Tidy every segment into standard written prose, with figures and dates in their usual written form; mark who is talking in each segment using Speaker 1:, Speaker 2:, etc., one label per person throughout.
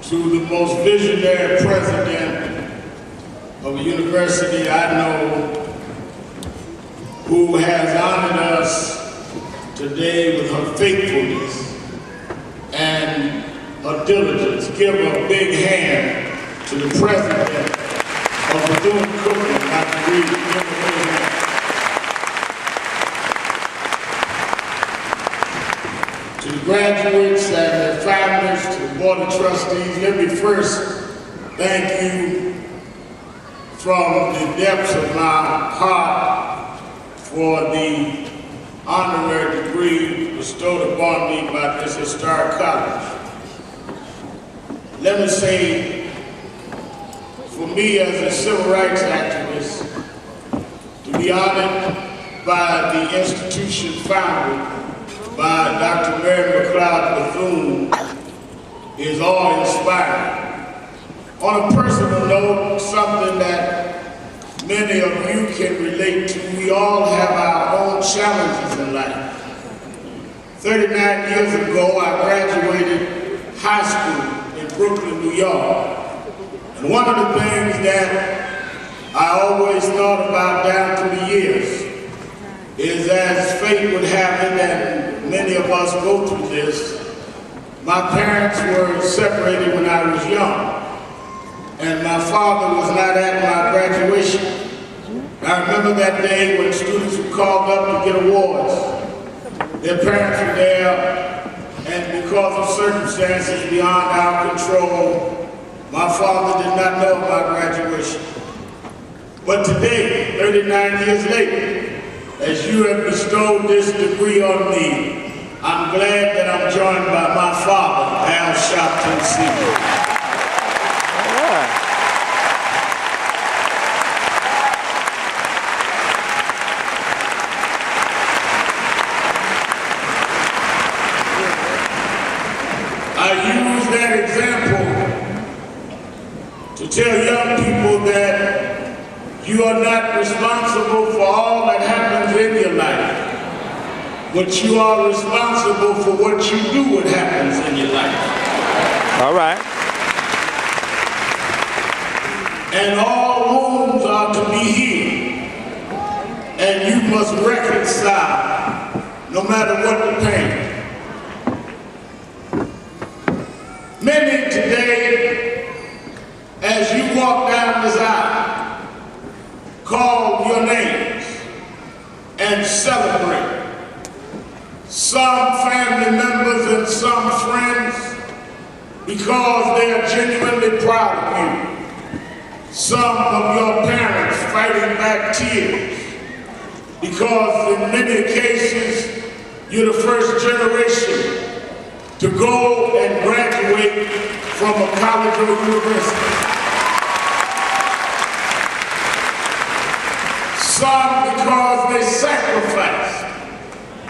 Speaker 1: to the most visionary president of a university I know, who has honored us today with her faithfulness and her diligence. Give a big hand to the president of Bethune-Cookman, Dr. Reed. Give a big hand. To the graduates and their families, to the Board of Trustees, let me first thank you from the depths of my heart for the honorary degree bestowed upon me by this historic college. Let me say, for me as a civil rights activist, to be honored by the institution founded by Dr. Mary McLeod Bethune is awe-inspiring. On a personal note, something that many of you can relate to, we all have our own challenges in life. 39 years ago, I graduated high school in Brooklyn, New York. And one of the things that I always thought about down through the years is, as fate would have it, and many of us go through this, my parents were separated when I was young. And my father was not at my graduation. I remember that day when students were called up to get awards. Their parents were there, and because of circumstances beyond our control, my father did not know of my graduation. But today, 39 years later, as you have bestowed this degree on me, I'm glad that I'm joined by my father, Al Sharpton Sr. I use that example to tell young people that you are not responsible for all that happens in your life, but you are responsible for what you do what happens in your life.
Speaker 2: All right.
Speaker 1: And all wounds are to be healed, and you must reconcile no matter what the pain. Many today, as you walk down this aisle, call your names and celebrate. Some family members and some friends, because they are genuinely proud of you. Some of your parents fighting back tears, because in many cases, you're the first generation to go and graduate from a college or university. Some because they sacrificed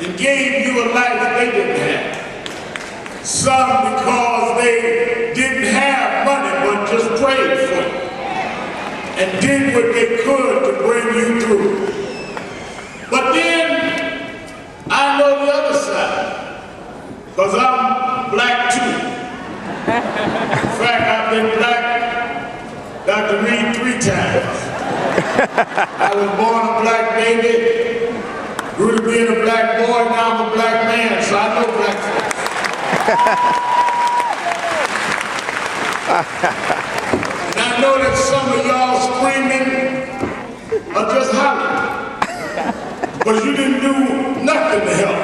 Speaker 1: and gave you a life they didn't have. Some because they didn't have money but just prayed for you and did what they could to bring you through. But then I know the other side, because I'm black too. In fact, I've been black, Dr. Reed, 3 times. I was born a black baby, grew to being a black boy, now I'm a black man, so I know black folks. And I know that some of y'all screaming are just hollering, but you didn't do nothing to help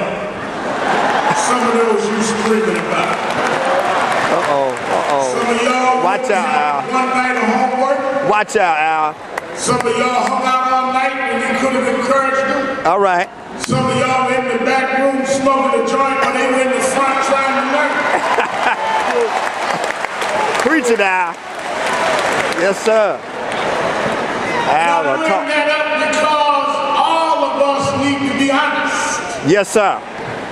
Speaker 1: some of those you screaming about. Some of y'all
Speaker 2: watch out, Al.
Speaker 1: one night of homework.
Speaker 2: Watch out, Al.
Speaker 1: Some of y'all hung out all night when you could have encouraged them.
Speaker 2: All right.
Speaker 1: Some of y'all in the back room smoking a joint when they were in the front trying to learn.
Speaker 2: Preach it, Al. Yes, sir. Al,
Speaker 1: I bring that up because all of us need to be honest.
Speaker 2: Yes, sir.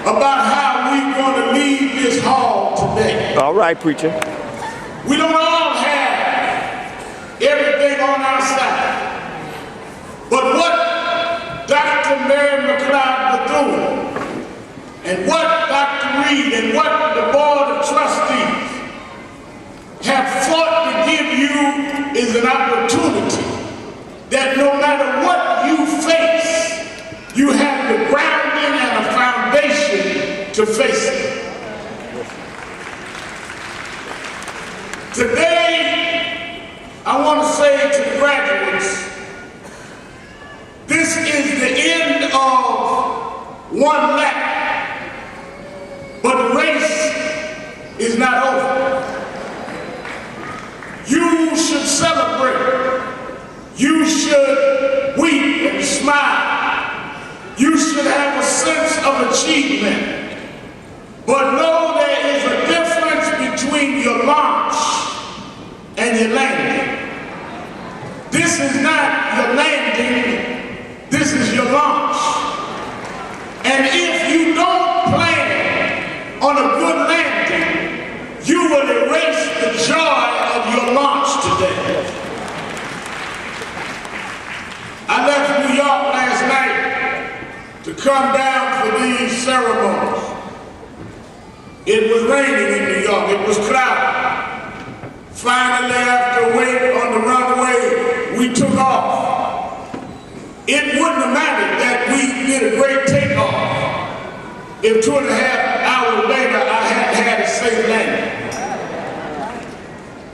Speaker 1: About how we're going to leave this hall today.
Speaker 2: All right, preacher.
Speaker 1: We don't all have everything on our side. But what Dr. Mary McLeod Bethune and what Dr. Reed and what the Board of Trustees is an opportunity that no matter what you face, you have the grounding and a foundation to face it. Today, I want to say to the graduates, this is the end of one lap, but the race is not over. You should celebrate. You should weep and smile. You should have a sense of achievement. But know there is a difference between your launch and your landing. This is not your landing, this is your launch. And if you don't plan on a good landing, you will erase the joy of your launch today. I left New York last night to come down for these ceremonies. It was raining in New York, it was cloudy. Finally, after waiting on the runway, we took off. It wouldn't have mattered that we did a great takeoff if 2.5 hours later I hadn't had a safe landing.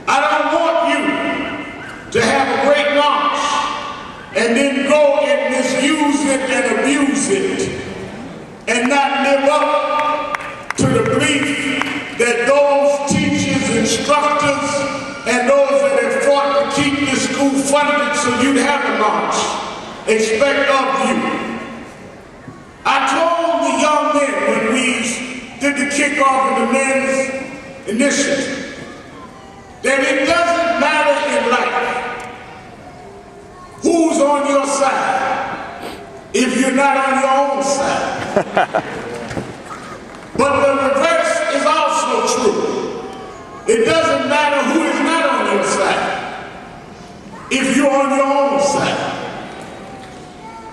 Speaker 1: I don't want you to have a great launch and then go and misuse it and abuse it and not live up to the belief that those teachers, instructors, and those that have fought to keep this school funded so you'd have a launch expect of you. I told the young men when we did the kickoff of the men's initiative that it doesn't matter in life who's on your side if you're not on your own side. But the reverse is also true. It doesn't matter who is not on your side if you're on your own side.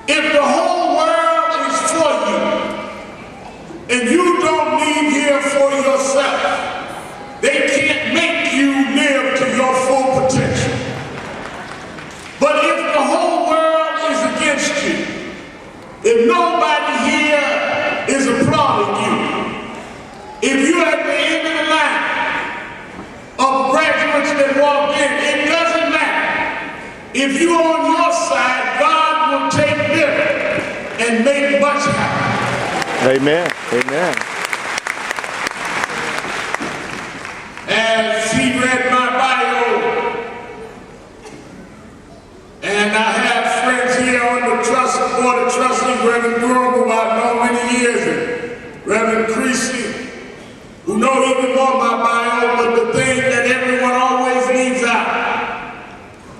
Speaker 1: If the whole world is for you and you don't leave here for yourself, they can't make you live to your full potential. But if the whole world is against you, if nobody here is applauding you, if you're at the end of the line of graduates that walk in, it doesn't matter. If you're on your side, God will take little and make much happen.
Speaker 2: Amen. Amen.
Speaker 1: As he read my bio, and I have friends here on the board of trustees, Reverend Durham, who I've known many years, and Reverend Creasy, who know even more about bio, but the thing that everyone always leaves out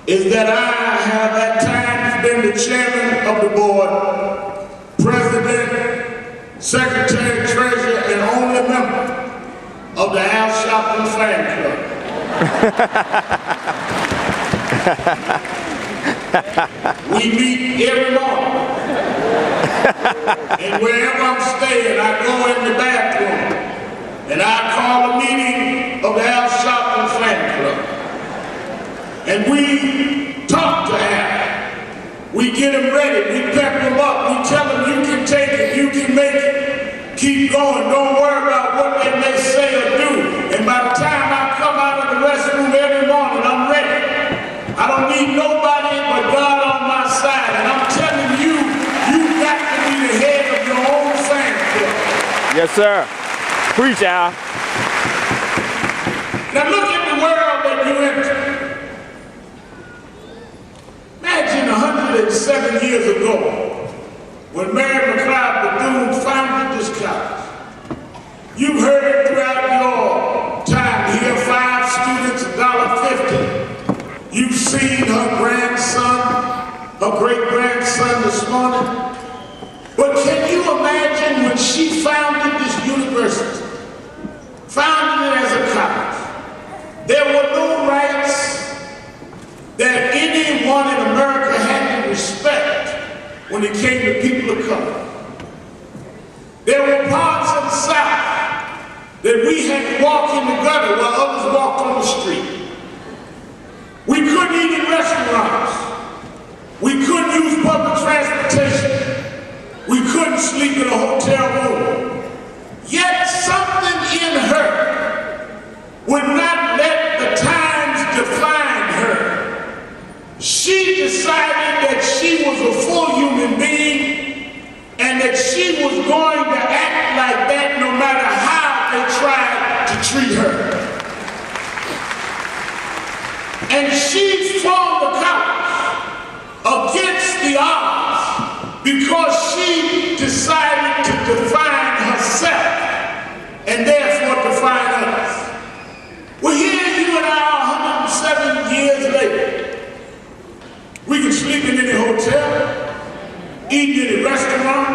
Speaker 1: is that I have at times been the chairman of the board, president, secretary, treasurer, and only member of the Al Sharpton fan club. We meet every morning. And wherever I'm staying, I go in the bathroom and I call a meeting of the Al Sharpton fan club. And we talk to Al. We get him ready, we pep him up, we tell him you can take it, you can make it. Keep going, don't worry about what they may say or do. And by the time I come out of the restroom every morning, I'm ready. I don't need nobody but God on my side. And I'm telling you, you've got to be the head of your own fan club.
Speaker 2: Yes, sir. Preach, Al.
Speaker 1: Now look at the world that you enter. Imagine 107 years ago, when Mary McLeod Bethune founded this college. You've heard it throughout your time here, 5 students, $1.50. You've seen her grandson, her great-grandson this morning. But can you imagine when she founded this university, founded it as a college, there were no rights that anyone in America had to respect when it came to people of color. There were parts of the South that we had to walk in the gutter while others walked on the street. We couldn't even And she formed the couch against the odds because she decided to define herself and therefore define others. Well, here you and I, 107 years later, we can sleep in any hotel, eat in any restaurant,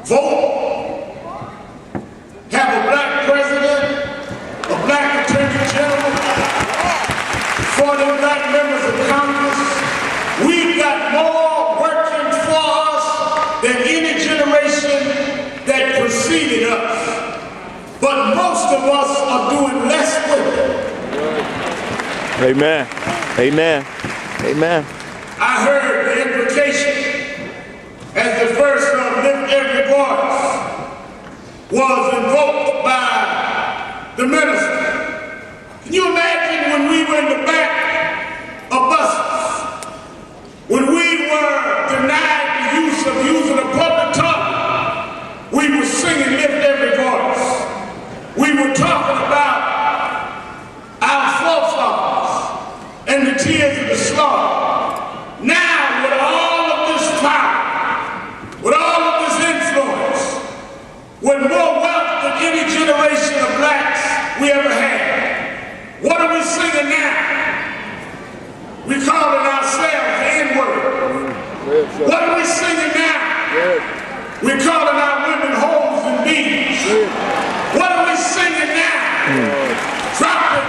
Speaker 1: vote, have a black president, a black attorney general, 40 black members of Congress. We've got more working for us than any generation that preceded us. But most of us are doing less with it.
Speaker 2: Amen. Amen. Amen.
Speaker 1: I heard the implication as the verse of Lift Every Voice was invoked by the minister. Can you imagine when we were in the back of buses, when we were denied the use of using a public toilet, we were singing Lift Every Voice. We were talking about our forefathers and the tears of the slaughter. Now, with all of this power, with all of this influence, with more wealth than any generation of blacks we ever had, what are we singing now? We calling ourselves the N-word. What are we singing now? We're calling our women hoes and bees. What are we singing now? Drop it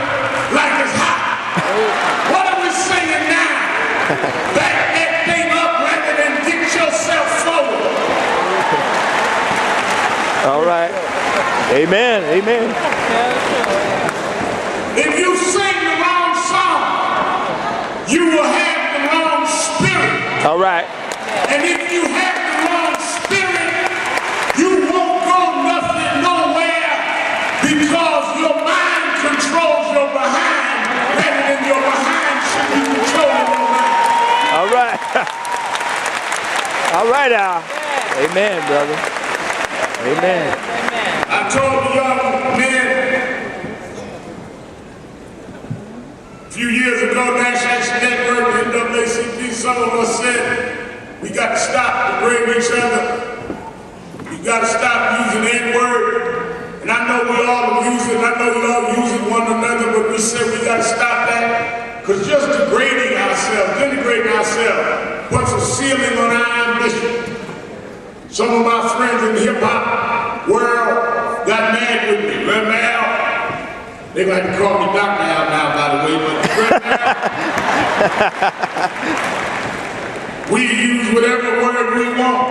Speaker 1: like it's hot. What are we singing now? Back that thing up rather than get yourself forward.
Speaker 2: All right. Amen. Amen.
Speaker 1: If you sing the wrong song, you will have the wrong spirit.
Speaker 2: All right.
Speaker 1: And if you have the wrong spirit, you won't go nothing nowhere because your mind controls your behind rather than your behind should be controlling your mind.
Speaker 2: All right. All right, Al. Amen, brother. Amen.
Speaker 1: I told the young men a few years ago, National Action Network, the NAACP, some of us said, we got to stop degrading each other. We got to stop using the N-word. And I know we all use it, and I know we all use it one another, but we said we got to stop that. Because just degrading ourselves, denigrating ourselves, puts a ceiling on our ambition. Some of my friends in the hip-hop world got mad with me. Remember Al? They're going to have to call me Dr. Al now, by the way, but we use whatever word we want.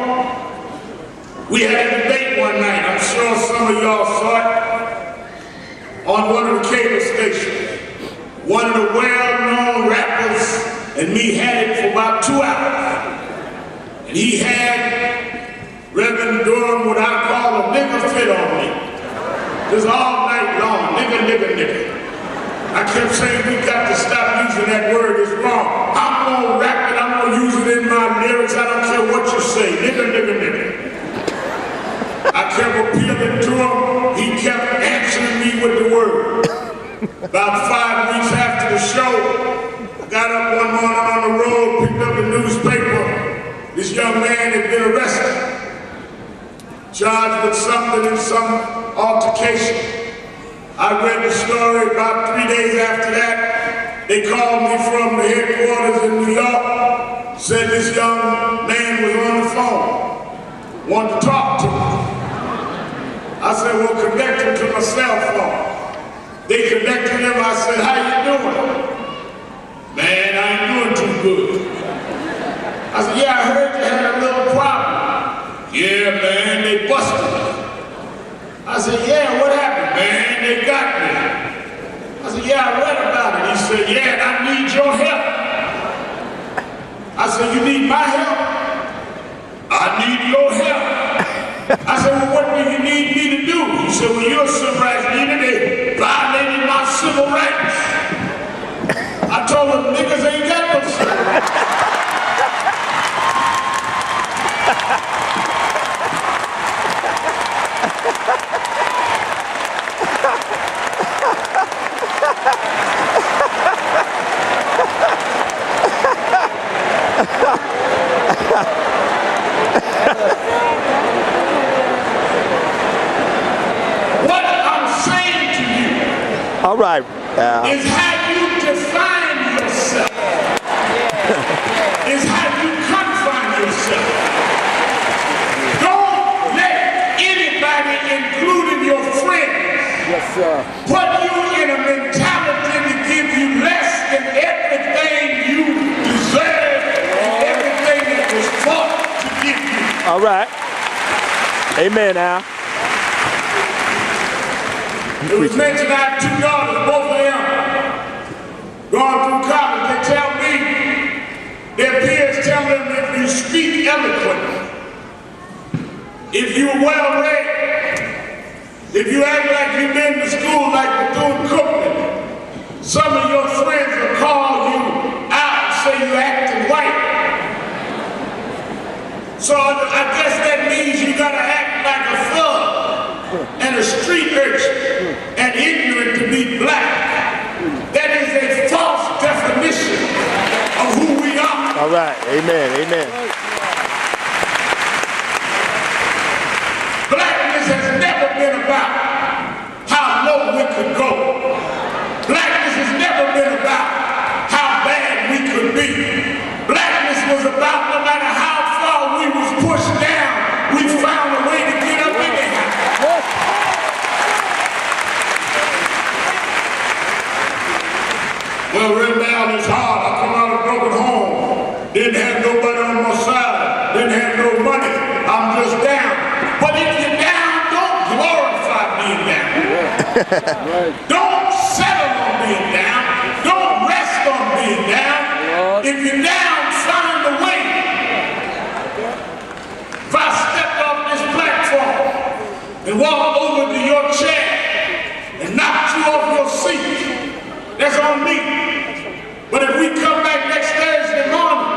Speaker 1: We had a debate one night, I'm sure some of y'all saw it, on one of the cable stations. One of the well-known rappers and me had it for about 2 hours. And he had Reverend Durham, what I call a nigger fit on me. Just all night long, nigga, nigga, nigga. I kept saying we got to stop using that word, it's wrong. I'm gonna rap it, I'm gonna use it in my lyrics, I don't care what you say, nigga, nigga, nigga. I kept appealing to him, he kept answering me with the word. About 5 weeks after the show, I got up one morning on the road, picked up a newspaper. This young man had been arrested, charged with something in some altercation. I read the story about 3 days after that. They called me from the headquarters in New York, said this young man was on the phone, wanted to talk to me. I said, well, connect him to my cell phone. They connected him, I said, how you doing? Man, I ain't doing too good. I said, yeah, I heard you had a little problem. Yeah, man, they busted me. I said, yeah, what happened, man? They got me. I said, yeah, I read about it. He said, yeah, and I need your help. I said, you need my help? I need your help. I said, well, what do you need me to do? He said, well, your civil rights leader, they violated my civil rights. I told him, niggas ain't got no civil rights.
Speaker 2: All right.
Speaker 1: Is how you define yourself. Is how you confine yourself. Don't let anybody, including your friends, put you in a mentality to give you less than everything you deserve and everything that was fought to give you.
Speaker 2: All right. Amen, Al.
Speaker 1: It was mentioned I have 2 daughters, both of them going through college. They tell me, their peers tell them if you speak eloquently, if you're well read, if you act like you've been to school like Bethune-Cookman, some of your friends will call you out and say you're acting white. So I guess that means you gotta act like a thug and a street urchin and ignorant to be black. That is a false definition of who we are.
Speaker 2: All right. Amen. Amen.
Speaker 1: Blackness has never been about how low we could go. Blackness has never been about how bad we could be. Blackness was about no matter how far we was pushed down, we found a way to get up anyhow. Well, right now it's hard. I come out of a broken home. Didn't have nobody on my side. Didn't have no money. I'm just down. But if you're down, don't glorify being down. Don't settle on being down. Don't rest on being down. If you're down, find a way. If I stepped off this platform and walked over to your chair and knocked you off your seat, that's on me. But if we come back next Thursday morning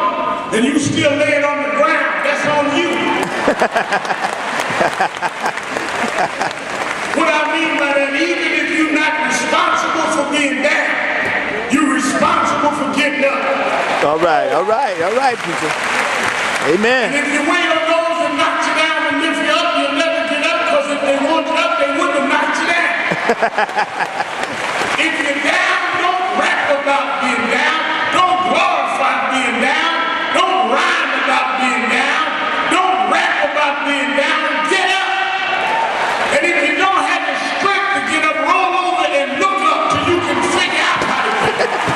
Speaker 1: and you still laying on the ground, that's on you. What I mean by that, even if you're not responsible for being down, you're responsible for getting up.
Speaker 2: All right, people. Amen.
Speaker 1: And if you wait on those that knock you down and lift you up, you'll never get up, because if they want you up, they wouldn't have knocked you down. If you're down, don't rap about being down. Don't glorify being down. Don't rhyme about being down. Don't rap about being down. Get up. And if you don't have the strength to get up, roll over and look up till you can figure out how to get up.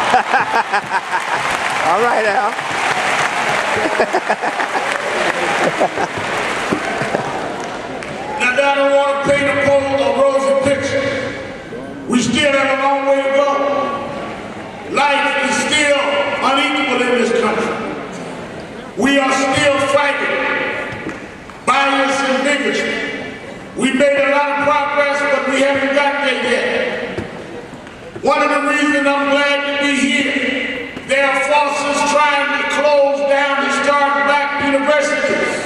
Speaker 2: All right, Al.
Speaker 1: Now, I don't want to paint a rosy picture. We still have a long way to go. Life is still unequal in this country. We are still fighting bias and bigotry. We made a lot of progress, but we haven't got there yet. One of the reasons I'm glad to be here, there are forces trying to close down historic black universities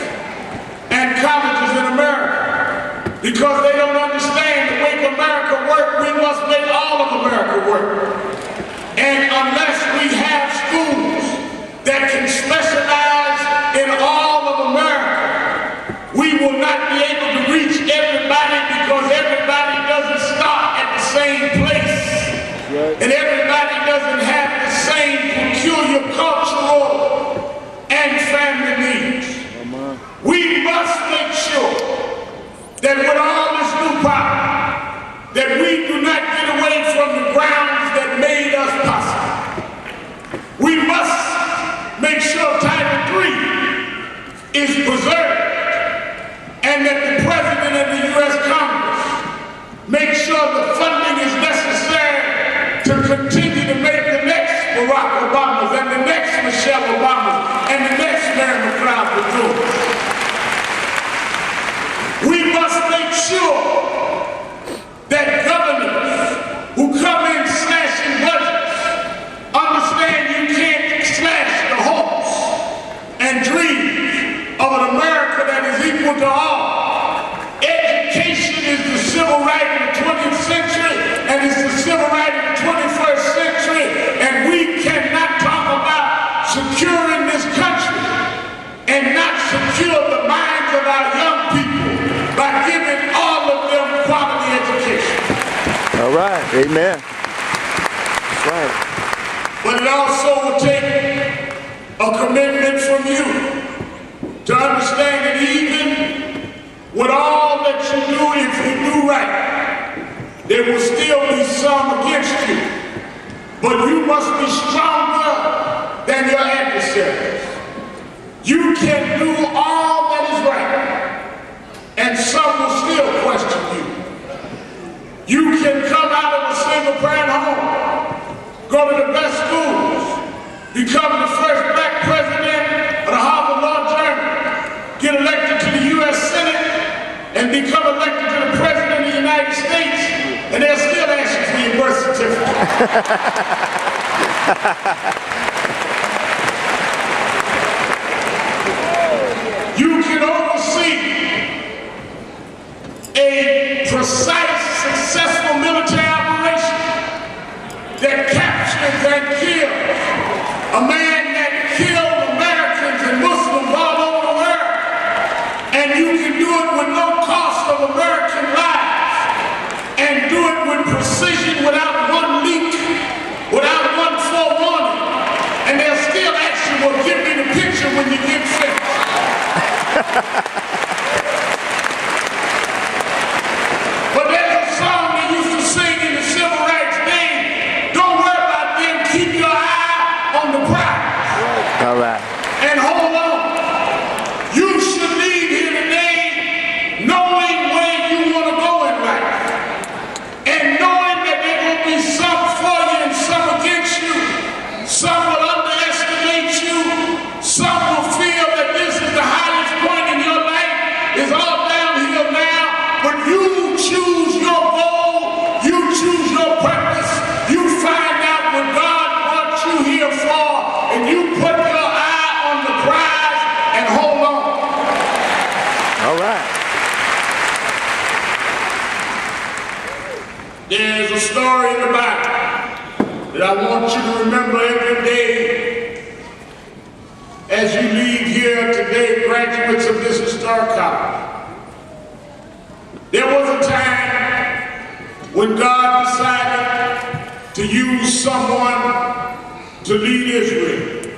Speaker 1: and colleges in America because they don't understand the way America works. We must make all of America work. And unless we have schools that can specialize in all of America, we will not be able to reach everybody because everybody doesn't start at the same place. And everybody doesn't have the same peculiar cultural and family needs. We must make sure that with all this new power, that we do not get away from the grounds that made us possible. We must make sure Title III is preserved and that the President of the U.S. Congress make sure the funding is necessary to continue to make the next Barack Obamas and the next Michelle Obamas and the next Mary McLeod. We must make sure that governors who come in slashing budgets understand you can't slash the hopes and dreams of an America that is equal to all. Education is the civil right of the 20th century and it's the civil right of the 21st century, and we cannot talk about securing this country and not secure the minds of our young people by giving all of them quality education.
Speaker 2: All right. Amen.
Speaker 1: a commitment from you to understand that even with all that you do, if you do right, there will still be some against you. But you must be stronger than your adversaries. You can do all that is right, and some will still question you. You can come out of a single-parent home, go to the best schools, become the first black president of the Harvard Law Journal, get elected to the U.S. Senate, and become elected to the President of the United States, and they'll still ask you for your birth certificate. You can oversee a precise, successful military operation that captures and kills a man that killed Americans and Muslims all over the world. And you can do it with no cost of American lives, and do it with precision, without one leak, without one forewarning. And they'll still ask you, well, give me the picture when you get finished. But there's a song they used to sing in the civil rights day. Don't worry about them, keep your eye on the prize.
Speaker 2: All right.
Speaker 1: And hold on. You should leave here today knowing where you want to go in life, and knowing that there will be some for you and some against you. Some will underestimate you. Some will feel that this is the highest point in your life. It's all downhill now. But you choose your goal. You choose your purpose. You find out what God brought you here for, and you put your eye on the prize and hold on.
Speaker 2: All right.
Speaker 1: There's a story in the Bible that I want you to remember every day as you leave here today, graduates of this historic college. There was a time when God decided to use someone to lead Israel.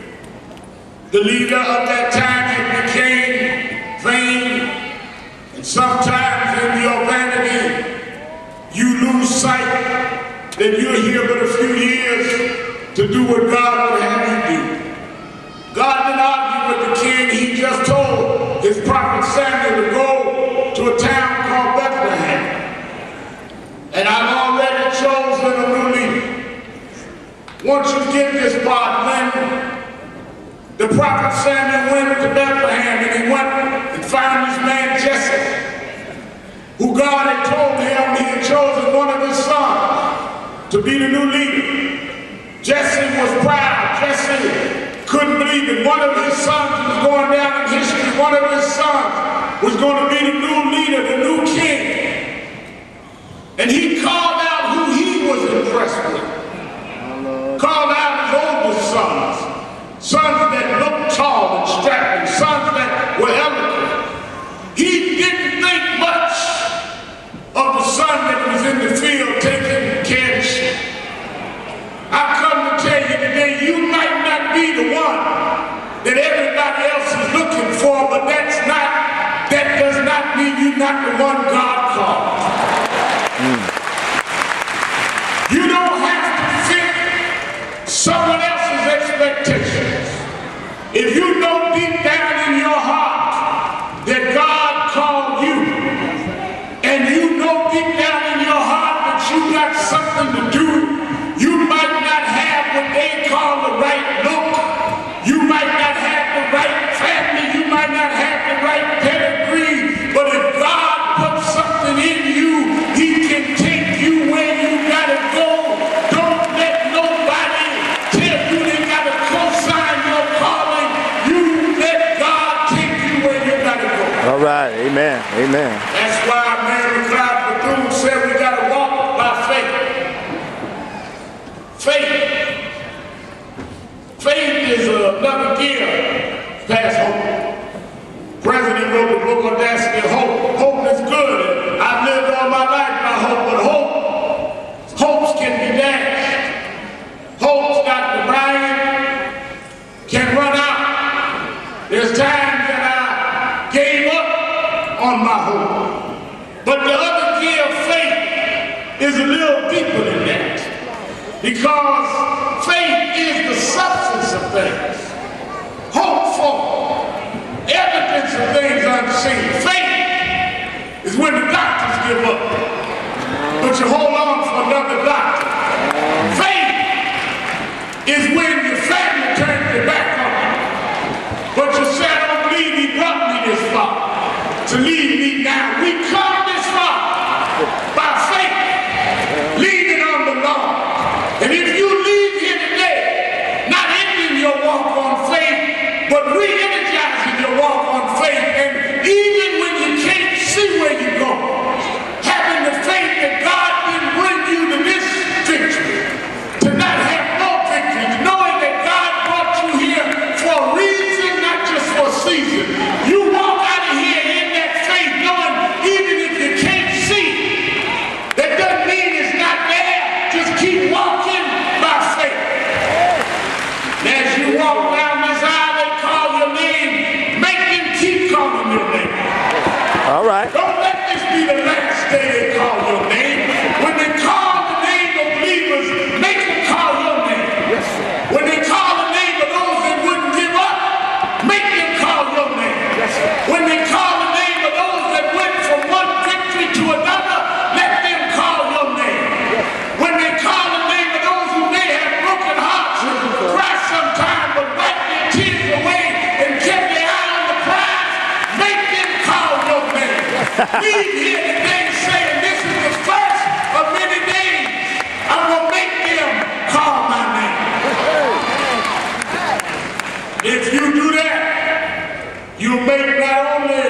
Speaker 1: The leader of that time had became vain, and sometimes in your vanity, you lose sight that you're here but a few years to do what God would have you do. God didn't argue with the king. He just told his prophet Samuel to go to a town called Bethlehem. And I've already chosen a new leader. Once you get this part, when the prophet Samuel went to Bethlehem, and he went and found this man Jesse, who God had told him he had chosen one of his sons to be the new leader. Jesse was proud. Jesse couldn't believe it. One of his sons was going down in history. One of his sons was going to be the new leader, the new king. And he called out who he was impressed with. Called out his oldest sons. Sons that looked tall and strapping. Sons that were eloquent. He didn't think much of the son that was in the field taking care of sheep. I come to tell you today, you might not be the one that everybody else is looking for, but that does not mean you're not the one God called. You don't have to fit someone else's expectations. If you know deep down in your heart that God called you, and you know deep down in your heart that you got something to do, you might not have what they call the right look. You might not have the right family. You might not have the right pedigree. But if God puts something in you, he can take you where you gotta go. Don't let nobody tell you they gotta co-sign your calling. You let God take you where you gotta go.
Speaker 2: All right. Amen. Amen.
Speaker 1: That's why Mary Bethune said we gotta walk by faith. Faith is another gear past hope. President wrote the book on Destiny. Hope is good. I've lived all my life by hope, but hopes can be dashed. Hopes, Dr. Brian, can run out. There's times that I gave up on my hope. But the other gear of faith is a little deeper than that. Because faith is the substance of things, hope for, evidence of things unseen. Faith is when the doctors give up, but you hold on for another doctor. Faith is when your family turns their back on you, but you say, I don't believe he brought me this far to leave me now. We come this far by faith, leaning on the Lord. And if you leave here today, not ending your walk on faith, but re-energizing your walk on faith, and even when you can't see where you're going, having the faith that God didn't bring you to this victory, to not have no victory, knowing that God brought you here for a reason, not just for a season. You walk out of here in that faith, knowing even if you can't see, that doesn't mean it's not there. Just keep walking by faith. And as you walk down this aisle, they call your name. Make them keep calling your name.
Speaker 2: All right.
Speaker 1: Don't let this be the last day they call your name. When they call the name of believers, make them call your name. Yes, sir. When they call the name of those that wouldn't give up, make them call your name. Yes, sir. When they call the name of those that went from one victory to another, let them call your name. Yes. When they call the name of those who may have broken hearts and cried sometime, but wiped their tears away and kept their eye on the prize, make them call your name. Leave here today saying, this is the first of many days. I'm going to make them call my name. If you do that, you'll make not only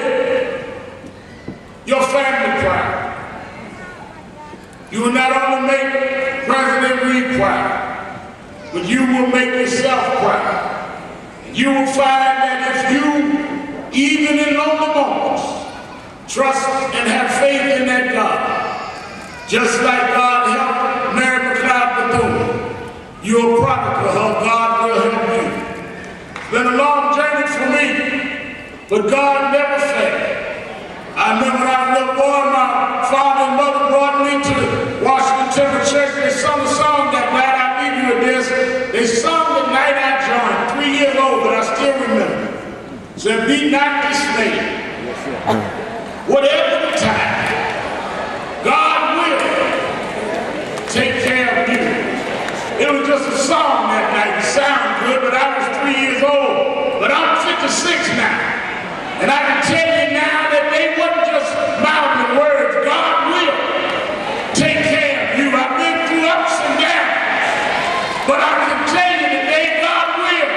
Speaker 1: your family proud, you will not only make President Reed proud, but you will make yourself proud. You will find that if you, even in lonely moments, trust and have faith in that God, just like God helped Mary McLeod Bethune, you're a product of her, God will help you. It's been a long journey for me, but God never failed. I remember when I was a little boy, my father and mother brought me to the Washington Temple Church. They sung a song that night. I'll leave you with this. They sung the night I joined, 3 years old, but I still remember. It said, be not dismayed. Whatever the time, God will take care of you. It was just a song that night. It sounded good, but I was 3 years old. But I'm 56 now. And I can tell you now that they wasn't just mouthing words. God will take care of you. I've been through ups and downs. But I can tell you today, God will